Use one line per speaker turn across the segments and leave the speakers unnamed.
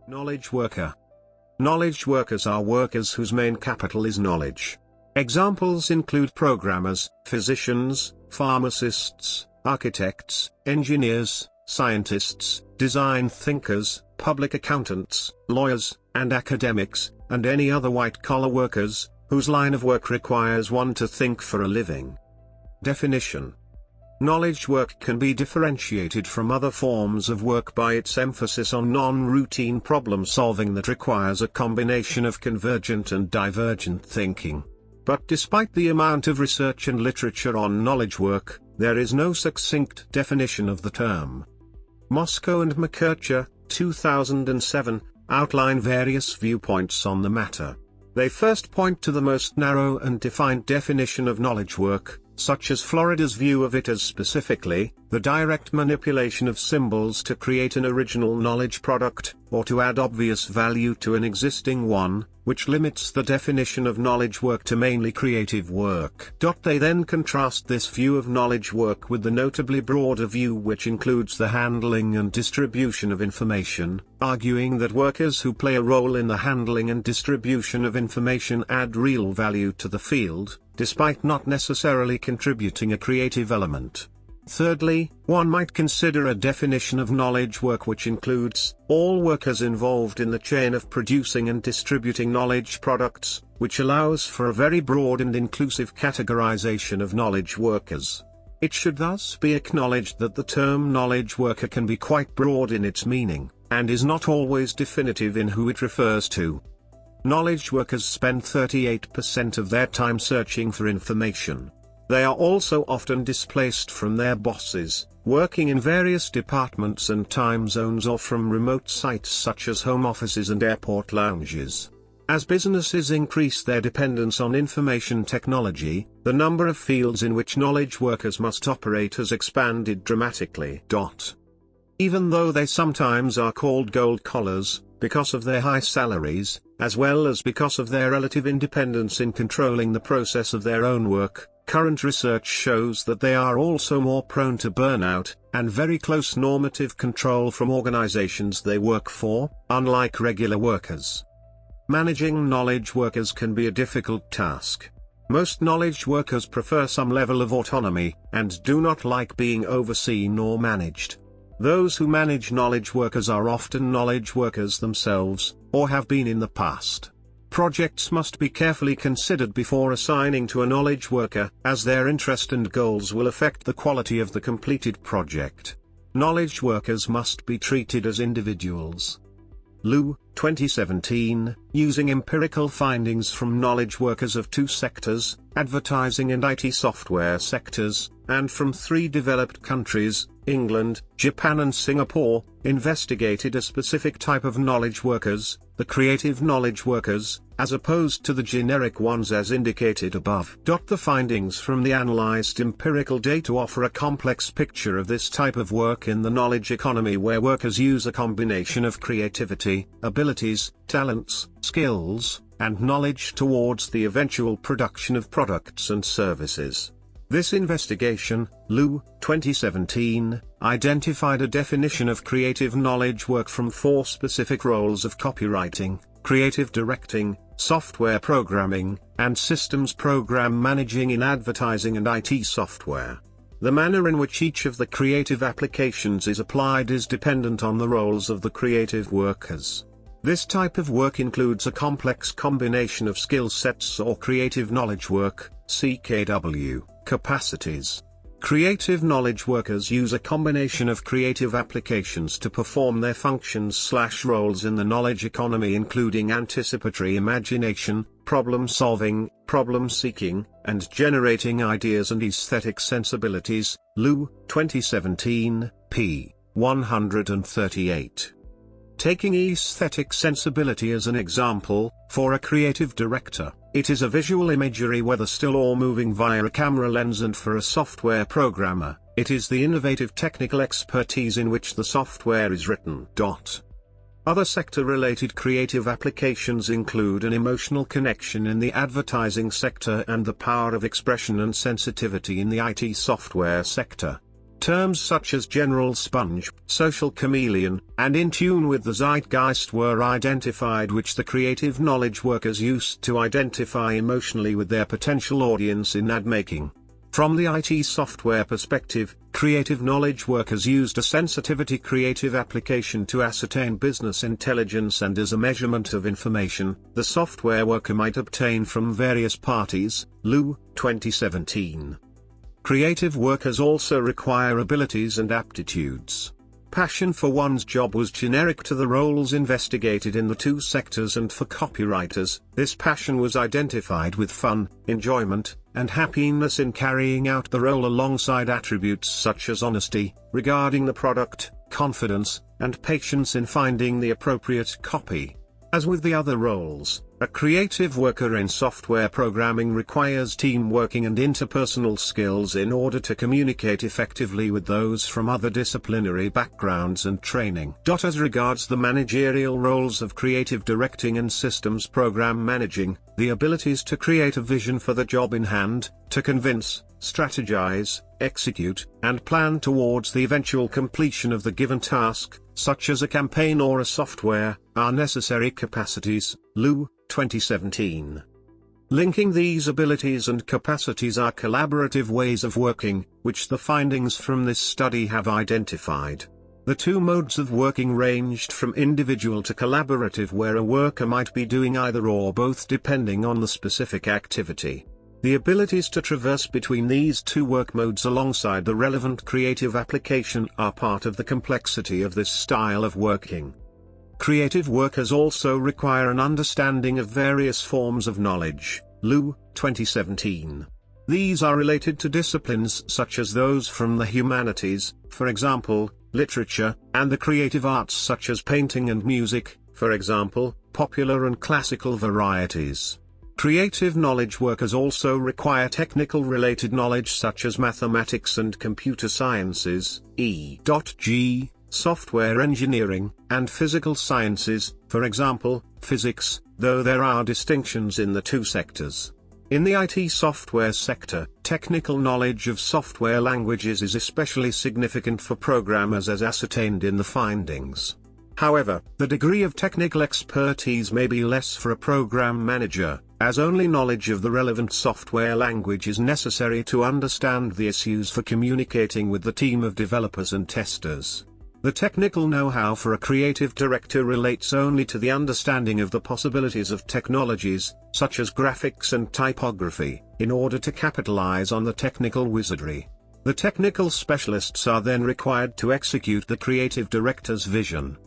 Knowledge worker. Knowledge workers are workers whose main capital is knowledge. Examples include programmers, physicians, pharmacists, architects, engineers, scientists, design thinkers, public accountants, lawyers, and academics, and any other white-collar workers, whose line of work requires one to think for a living. Definition. Knowledge work can be differentiated from other forms of work by its emphasis on non-routine problem solving that requires a combination of convergent and divergent thinking. But despite the amount of research and literature on knowledge work, there is no succinct definition of the term. Moscow and Makeover, 2007, outline various viewpoints on the matter. They first point to the most narrow and defined definition of knowledge work, such as Florida's view of it as specifically, the direct manipulation of symbols to create an original knowledge product, or to add obvious value to an existing one, which limits the definition of knowledge work to mainly creative work. They then contrast this view of knowledge work with the notably broader view which includes the handling and distribution of information, arguing that workers who play a role in the handling and distribution of information add real value to the field, despite not necessarily contributing a creative element. Thirdly, one might consider a definition of knowledge work which includes all workers involved in the chain of producing and distributing knowledge products, which allows for a very broad and inclusive categorization of knowledge workers. It should thus be acknowledged that the term knowledge worker can be quite broad in its meaning, and is not always definitive in who it refers to. Knowledge workers spend 38% of their time searching for information. They are also often displaced from their bosses, working in various departments and time zones or from remote sites such as home offices and airport lounges. As businesses increase their dependence on information technology, the number of fields in which knowledge workers must operate has expanded dramatically. Even though they sometimes are called gold collars, because of their high salaries, as well as because of their relative independence in controlling the process of their own work, current research shows that they are also more prone to burnout, and very close normative control from organizations they work for, unlike regular workers. Managing knowledge workers can be a difficult task. Most knowledge workers prefer some level of autonomy, and do not like being overseen or managed. Those who manage knowledge workers are often knowledge workers themselves, or have been in the past. Projects must be carefully considered before assigning to a knowledge worker, as their interest and goals will affect the quality of the completed project. Knowledge workers must be treated as individuals. Liu, 2017, using empirical findings from knowledge workers of two sectors, advertising and IT software sectors, and from 3 developed countries, England, Japan and Singapore, investigated a specific type of knowledge workers, the creative knowledge workers, as opposed to the generic ones as indicated above. The findings from the analyzed empirical data offer a complex picture of this type of work in the knowledge economy where workers use a combination of creativity, abilities, talents, skills, and knowledge towards the eventual production of products and services. This investigation, Liu, 2017, identified a definition of creative knowledge work from 4 specific roles of copywriting, creative directing, software programming, and systems program managing in advertising and IT software. The manner in which each of the creative applications is applied is dependent on the roles of the creative workers. This type of work includes a complex combination of skill sets or creative knowledge work, CKW, capacities. Creative knowledge workers use a combination of creative applications to perform their functions/roles in the knowledge economy, including anticipatory imagination, problem solving, problem seeking, and generating ideas and aesthetic sensibilities. Liu, 2017, p. 138. Taking aesthetic sensibility as an example, for a creative director, it is a visual imagery whether still or moving via a camera lens, and for a software programmer, it is the innovative technical expertise in which the software is written. Other sector-related creative applications include an emotional connection in the advertising sector and the power of expression and sensitivity in the IT software sector. Terms such as general sponge, social chameleon, and in tune with the zeitgeist were identified, which the creative knowledge workers used to identify emotionally with their potential audience in ad making. From the IT software perspective, creative knowledge workers used a sensitivity creative application to ascertain business intelligence and as a measurement of information the software worker might obtain from various parties. Liu, 2017. Creative workers also require abilities and aptitudes. Passion for one's job was generic to the roles investigated in the two sectors, and for copywriters, this passion was identified with fun, enjoyment, and happiness in carrying out the role, alongside attributes such as honesty regarding the product, confidence, and patience in finding the appropriate copy. As with the other roles, a creative worker in software programming requires team working and interpersonal skills in order to communicate effectively with those from other disciplinary backgrounds and training. As regards the managerial roles of creative directing and systems program managing, the abilities to create a vision for the job in hand, to convince, strategize, execute, and plan towards the eventual completion of the given task, such as a campaign or a software, are necessary capacities. Liu, 2017. Linking these abilities and capacities are collaborative ways of working, which the findings from this study have identified. The two modes of working ranged from individual to collaborative, where a worker might be doing either or both depending on the specific activity. The abilities to traverse between these two work modes alongside the relevant creative application are part of the complexity of this style of working. Creative workers also require an understanding of various forms of knowledge. Liu, 2017. These are related to disciplines such as those from the humanities, for example, literature, and the creative arts such as painting and music, for example, popular and classical varieties. Creative knowledge workers also require technical related knowledge such as mathematics and computer sciences, e.g., software engineering, and physical sciences, for example, physics, though there are distinctions in the two sectors. In the IT software sector, technical knowledge of software languages is especially significant for programmers, as ascertained in the findings. However, the degree of technical expertise may be less for a program manager, as only knowledge of the relevant software language is necessary to understand the issues for communicating with the team of developers and testers. The technical know-how for a creative director relates only to the understanding of the possibilities of technologies, such as graphics and typography, in order to capitalize on the technical wizardry. The technical specialists are then required to execute the creative director's vision.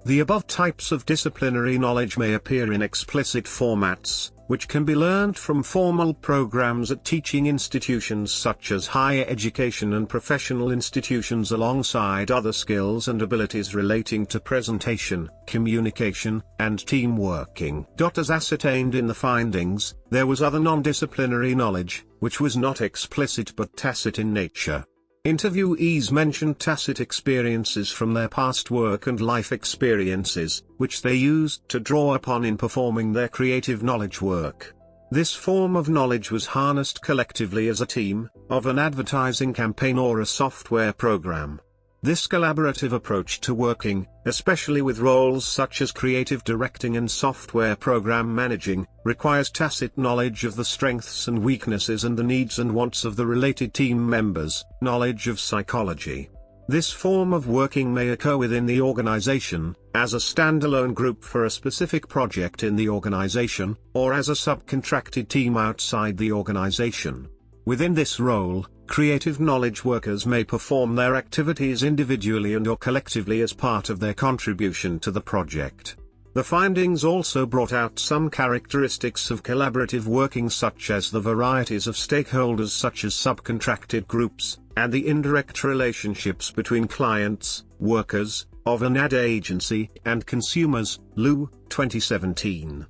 The above types of disciplinary knowledge may appear in explicit formats, which can be learned from formal programs at teaching institutions such as higher education and professional institutions, alongside other skills and abilities relating to presentation, communication, and team working. As ascertained in the findings, there was other non-disciplinary knowledge, which was not explicit but tacit in nature. Interviewees mentioned tacit experiences from their past work and life experiences, which they used to draw upon in performing their creative knowledge work. This form of knowledge was harnessed collectively as a team, of an advertising campaign or a software program. This collaborative approach to working, especially with roles such as creative directing and software program managing, requires tacit knowledge of the strengths and weaknesses and the needs and wants of the related team members, knowledge of psychology. This form of working may occur within the organization, as a standalone group for a specific project in the organization, or as a subcontracted team outside the organization. Within this role, creative knowledge workers may perform their activities individually and or collectively as part of their contribution to the project. The findings also brought out some characteristics of collaborative working, such as the varieties of stakeholders such as subcontracted groups, and the indirect relationships between clients, workers, of an ad agency, and consumers. Liu, 2017.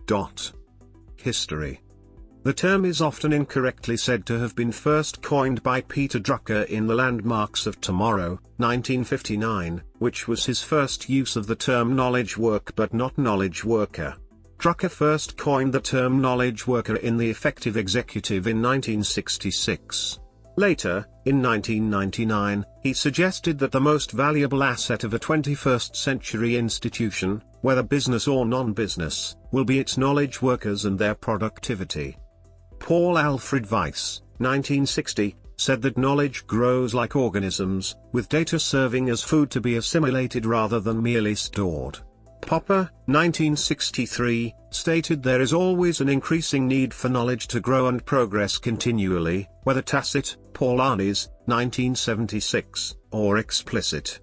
History. The term is often incorrectly said to have been first coined by Peter Drucker in The Landmarks of Tomorrow, 1959, which was his first use of the term knowledge work but not knowledge worker. Drucker first coined the term knowledge worker in The Effective Executive in 1966. Later, in 1999, he suggested that the most valuable asset of a 21st century institution, whether business or non-business, will be its knowledge workers and their productivity. Paul Alfred Weiss, 1960, said that knowledge grows like organisms, with data serving as food to be assimilated rather than merely stored. Popper, 1963, stated there is always an increasing need for knowledge to grow and progress continually, whether tacit, Polanyi's, 1976, or explicit.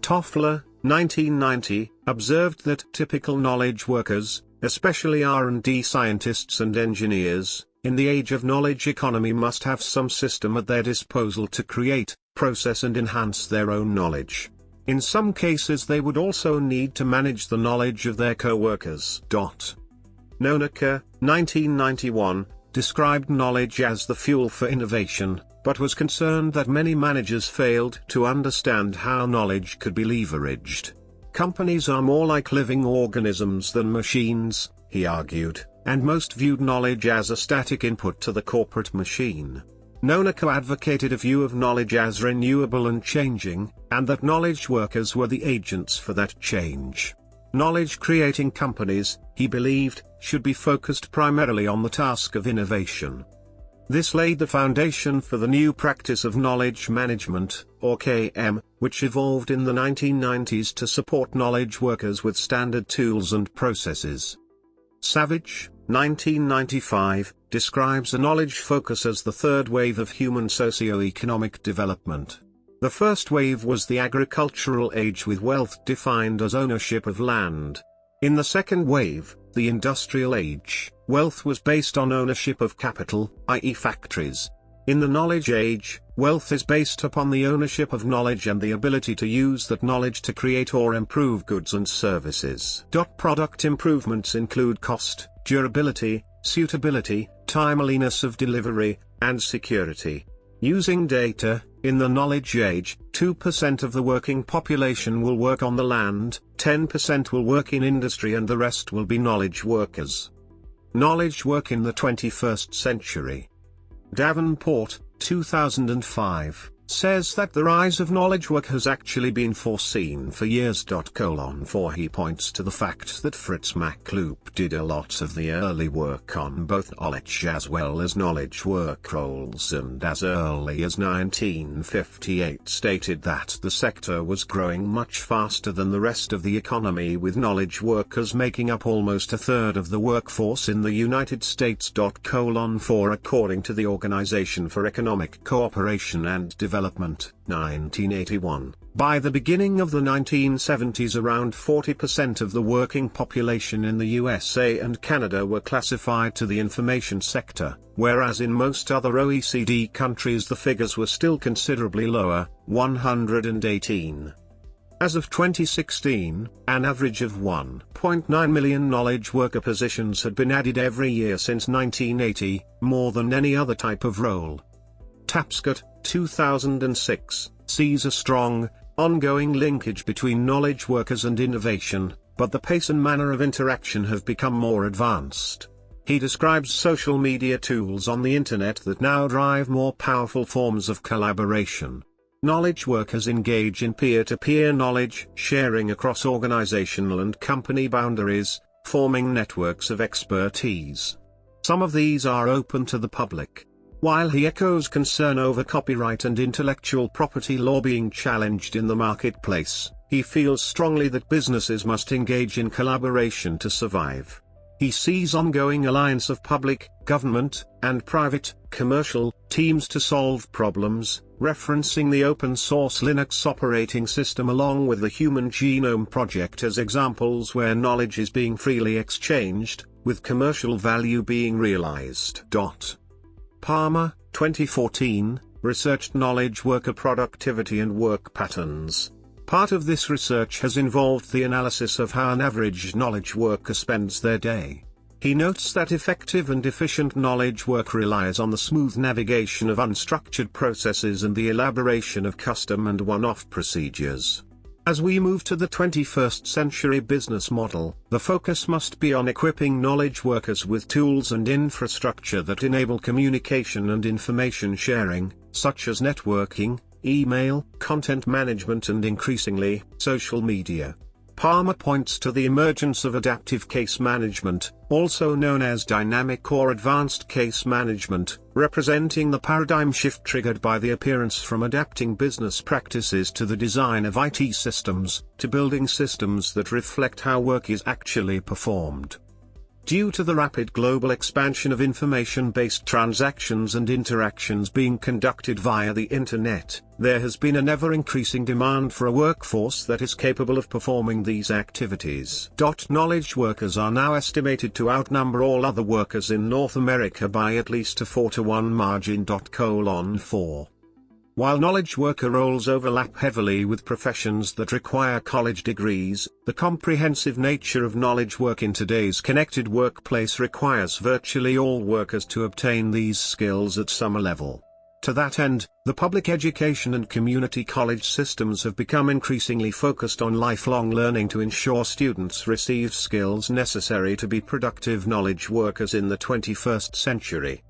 Toffler, 1990, observed that typical knowledge workers, especially R&D scientists and engineers, in the age of knowledge economy must have some system at their disposal to create, process and enhance their own knowledge. In some cases they would also need to manage the knowledge of their co-workers. Nonaker, 1991, described knowledge as the fuel for innovation, but was concerned that many managers failed to understand how knowledge could be leveraged. Companies are more like living organisms than machines, he argued, and most viewed knowledge as a static input to the corporate machine. Nonaker advocated a view of knowledge as renewable and changing, and that knowledge workers were the agents for that change. Knowledge-creating companies, he believed, should be focused primarily on the task of innovation. This laid the foundation for the new practice of knowledge management, or KM, which evolved in the 1990s to support knowledge workers with standard tools and processes. Savage, 1995, describes a knowledge focus as the third wave of human socio-economic development. The first wave was the agricultural age with wealth defined as ownership of land. In the second wave, the industrial age, wealth was based on ownership of capital, i.e. factories. In the knowledge age, wealth is based upon the ownership of knowledge and the ability to use that knowledge to create or improve goods and services. Product improvements include cost, durability, suitability, timeliness of delivery, and security. Using data, in the knowledge age, 2% of the working population will work on the land, 10% will work in industry and the rest will be knowledge workers. Knowledge work in the 21st century. Davenport, 2005, says that the rise of knowledge work has actually been foreseen for years. For he points to the fact that Fritz Machlup did a lot of the early work on both knowledge as well as knowledge work roles, and as early as 1958 stated that the sector was growing much faster than the rest of the economy, with knowledge workers making up almost a third of the workforce in the United States. For according to the Organization for Economic Cooperation and Development, 1981, by the beginning of the 1970s around 40% of the working population in the USA and Canada were classified to the information sector, whereas in most other OECD countries the figures were still considerably lower, 118. As of 2016, an average of 1.9 million knowledge worker positions had been added every year since 1980, more than any other type of role. Tapscott, 2006, sees a strong, ongoing linkage between knowledge workers and innovation, but the pace and manner of interaction have become more advanced. He describes social media tools on the internet that now drive more powerful forms of collaboration. Knowledge workers engage in peer-to-peer knowledge sharing across organizational and company boundaries, forming networks of expertise. Some of these are open to the public. While he echoes concern over copyright and intellectual property law being challenged in the marketplace, he feels strongly that businesses must engage in collaboration to survive. He sees ongoing alliance of public, government, and private, commercial, teams to solve problems, referencing the open-source Linux operating system along with the Human Genome Project as examples where knowledge is being freely exchanged, with commercial value being realized. Palmer, 2014, researched knowledge worker productivity and work patterns. Part of this research has involved the analysis of how an average knowledge worker spends their day. He notes that effective and efficient knowledge work relies on the smooth navigation of unstructured processes and the elaboration of custom and one-off procedures. As we move to the 21st century business model, the focus must be on equipping knowledge workers with tools and infrastructure that enable communication and information sharing, such as networking, email, content management and increasingly, social media. Palmer points to the emergence of adaptive case management, also known as dynamic or advanced case management, representing the paradigm shift triggered by the appearance from adapting business practices to the design of IT systems, to building systems that reflect how work is actually performed. Due to the rapid global expansion of information-based transactions and interactions being conducted via the Internet, there has been an ever-increasing demand for a workforce that is capable of performing these activities. Knowledge workers are now estimated to outnumber all other workers in North America by at least a 4-to-1 margin. 4. While knowledge worker roles overlap heavily with professions that require college degrees, the comprehensive nature of knowledge work in today's connected workplace requires virtually all workers to obtain these skills at some level. To that end, the public education and community college systems have become increasingly focused on lifelong learning to ensure students receive skills necessary to be productive knowledge workers in the 21st century.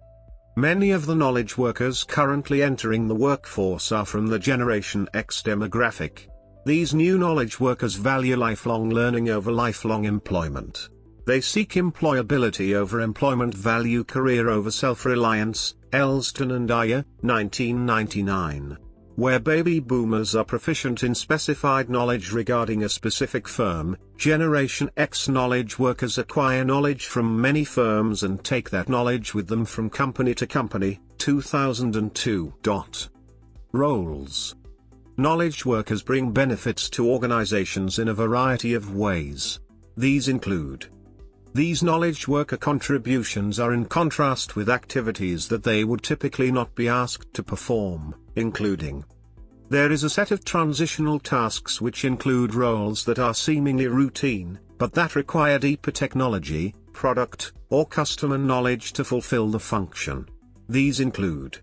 Many of the knowledge workers currently entering the workforce are from the Generation X demographic. These new knowledge workers value lifelong learning over lifelong employment. They seek employability over employment, value career over self-reliance. Elston and Dyer, 1999. Where baby boomers are proficient in specified knowledge regarding a specific firm, Generation X knowledge workers acquire knowledge from many firms and take that knowledge with them from company to company. 2002. Roles. Knowledge workers bring benefits to organizations in a variety of ways. These include: these knowledge worker contributions are in contrast with activities that they would typically not be asked to perform, including: there is a set of transitional tasks which include roles that are seemingly routine, but that require deeper technology, product, or customer knowledge to fulfill the function. These include: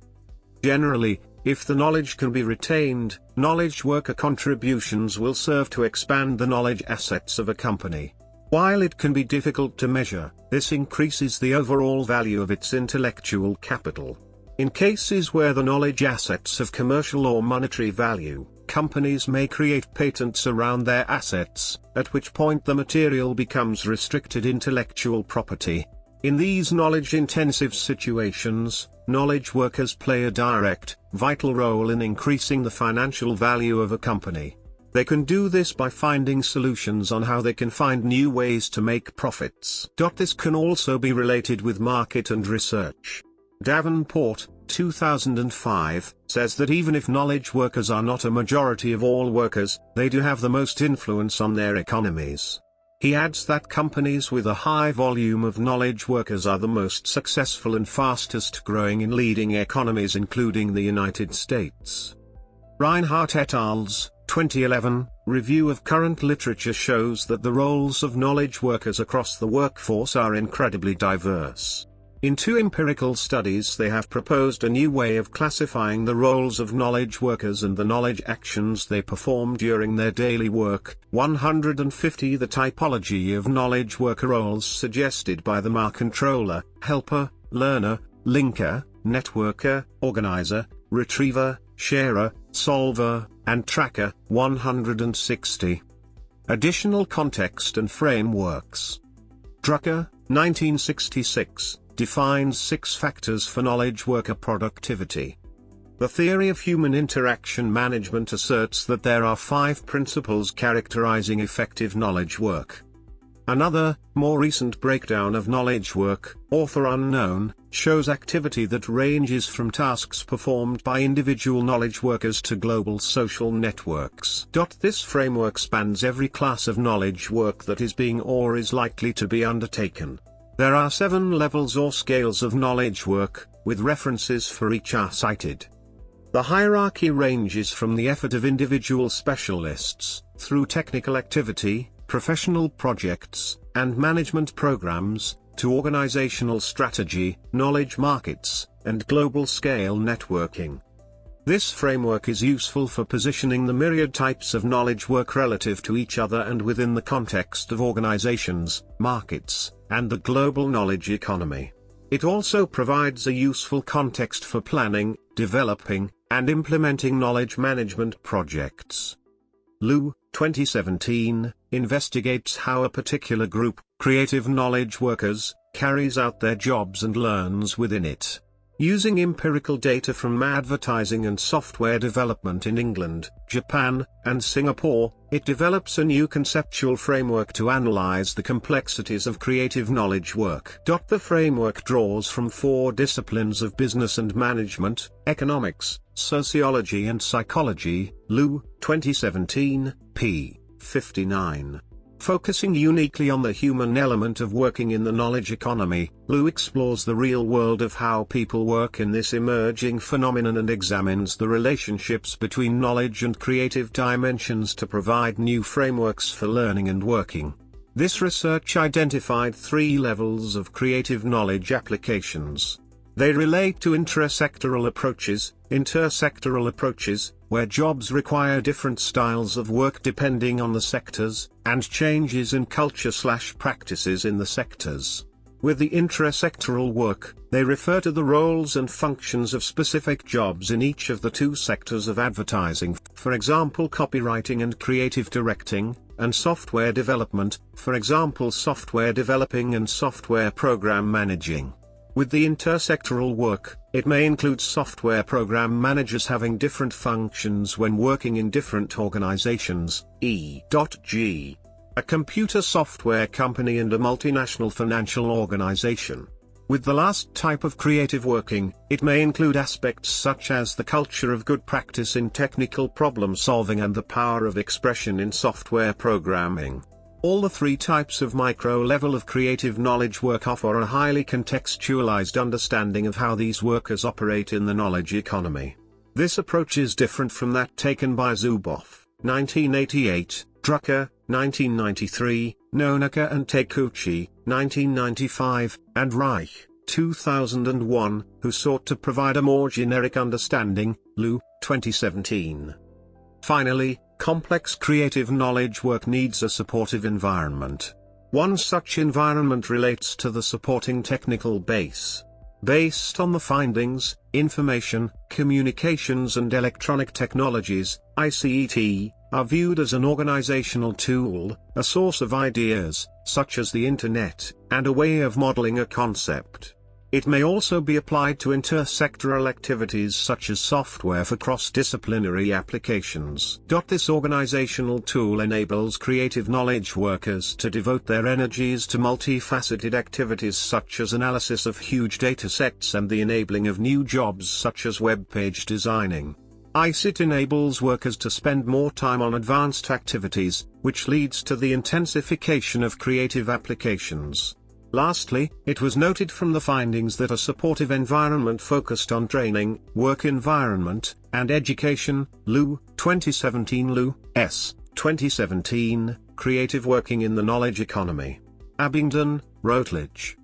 generally, if the knowledge can be retained, knowledge worker contributions will serve to expand the knowledge assets of a company. While it can be difficult to measure, this increases the overall value of its intellectual capital. In cases where the knowledge assets have commercial or monetary value, companies may create patents around their assets, at which point the material becomes restricted intellectual property. In these knowledge-intensive situations, knowledge workers play a direct, vital role in increasing the financial value of a company. They can do this by finding solutions on how they can find new ways to make profits. This can also be related with market and research. Davenport, 2005, says that even if knowledge workers are not a majority of all workers, they do have the most influence on their economies. He adds that companies with a high volume of knowledge workers are the most successful and fastest growing in leading economies, including the United States. Reinhardt et al.'s 2011 review of current literature shows that the roles of knowledge workers across the workforce are incredibly diverse. In 2 empirical studies they have proposed a new way of classifying the roles of knowledge workers and the knowledge actions they perform during their daily work. 150 The typology of knowledge worker roles suggested by the MA controller, helper, learner, linker, networker, organizer, retriever, sharer, solver, and tracker. 160. Additional context and frameworks. Drucker, 1966, defines 6 factors for knowledge worker productivity. The theory of human interaction management asserts that there are 5 principles characterizing effective knowledge work. Another, more recent breakdown of knowledge work, author unknown, shows activity that ranges from tasks performed by individual knowledge workers to global social networks. This framework spans every class of knowledge work that is being or is likely to be undertaken. There are 7 levels or scales of knowledge work, with references for each are cited. The hierarchy ranges from the effort of individual specialists, through technical activity, professional projects, and management programs, to organizational strategy, knowledge markets, and global-scale networking. This framework is useful for positioning the myriad types of knowledge work relative to each other and within the context of organizations, markets, and the global knowledge economy. It also provides a useful context for planning, developing, and implementing knowledge management projects. Liu, 2017, investigates how a particular group, creative knowledge workers, carries out their jobs and learns within it. Using empirical data from advertising and software development in England, Japan, and Singapore, it develops a new conceptual framework to analyze the complexities of creative knowledge work. The framework draws from 4 disciplines of business and management, economics, sociology and psychology. Liu, 2017, p. 59. Focusing uniquely on the human element of working in the knowledge economy, Liu explores the real world of how people work in this emerging phenomenon and examines the relationships between knowledge and creative dimensions to provide new frameworks for learning and working. This research identified 3 levels of creative knowledge applications. They relate to intersectoral approaches, where jobs require different styles of work depending on the sectors, and changes in culture/practices in the sectors. With the intersectoral work, they refer to the roles and functions of specific jobs in each of the 2 sectors of advertising, for example copywriting and creative directing, and software development, for example software developing and software program managing. With the intersectoral work, it may include software program managers having different functions when working in different organizations, e.g., a computer software company and a multinational financial organization. With the last type of creative working, it may include aspects such as the culture of good practice in technical problem solving and the power of expression in software programming. All the 3 types of micro-level of creative knowledge work offer a highly contextualized understanding of how these workers operate in the knowledge economy. This approach is different from that taken by Zuboff, 1988, Drucker, 1993, Nonaka and Takeuchi, 1995, and Reich, 2001, who sought to provide a more generic understanding. Liu, 2017. Finally, complex creative knowledge work needs a supportive environment. One such environment relates to the supporting technical base. Based on the findings, information, communications and electronic technologies, ICT, are viewed as an organizational tool, a source of ideas, such as the Internet, and a way of modeling a concept. It may also be applied to intersectoral activities such as software for cross-disciplinary applications. This organizational tool enables creative knowledge workers to devote their energies to multifaceted activities such as analysis of huge datasets and the enabling of new jobs such as web page designing. ICT enables workers to spend more time on advanced activities, which leads to the intensification of creative applications. Lastly, it was noted from the findings that a supportive environment focused on training, work environment, and education. Liu, 2017. Liu, S., 2017, Creative Working in the Knowledge Economy. Abingdon, Routledge.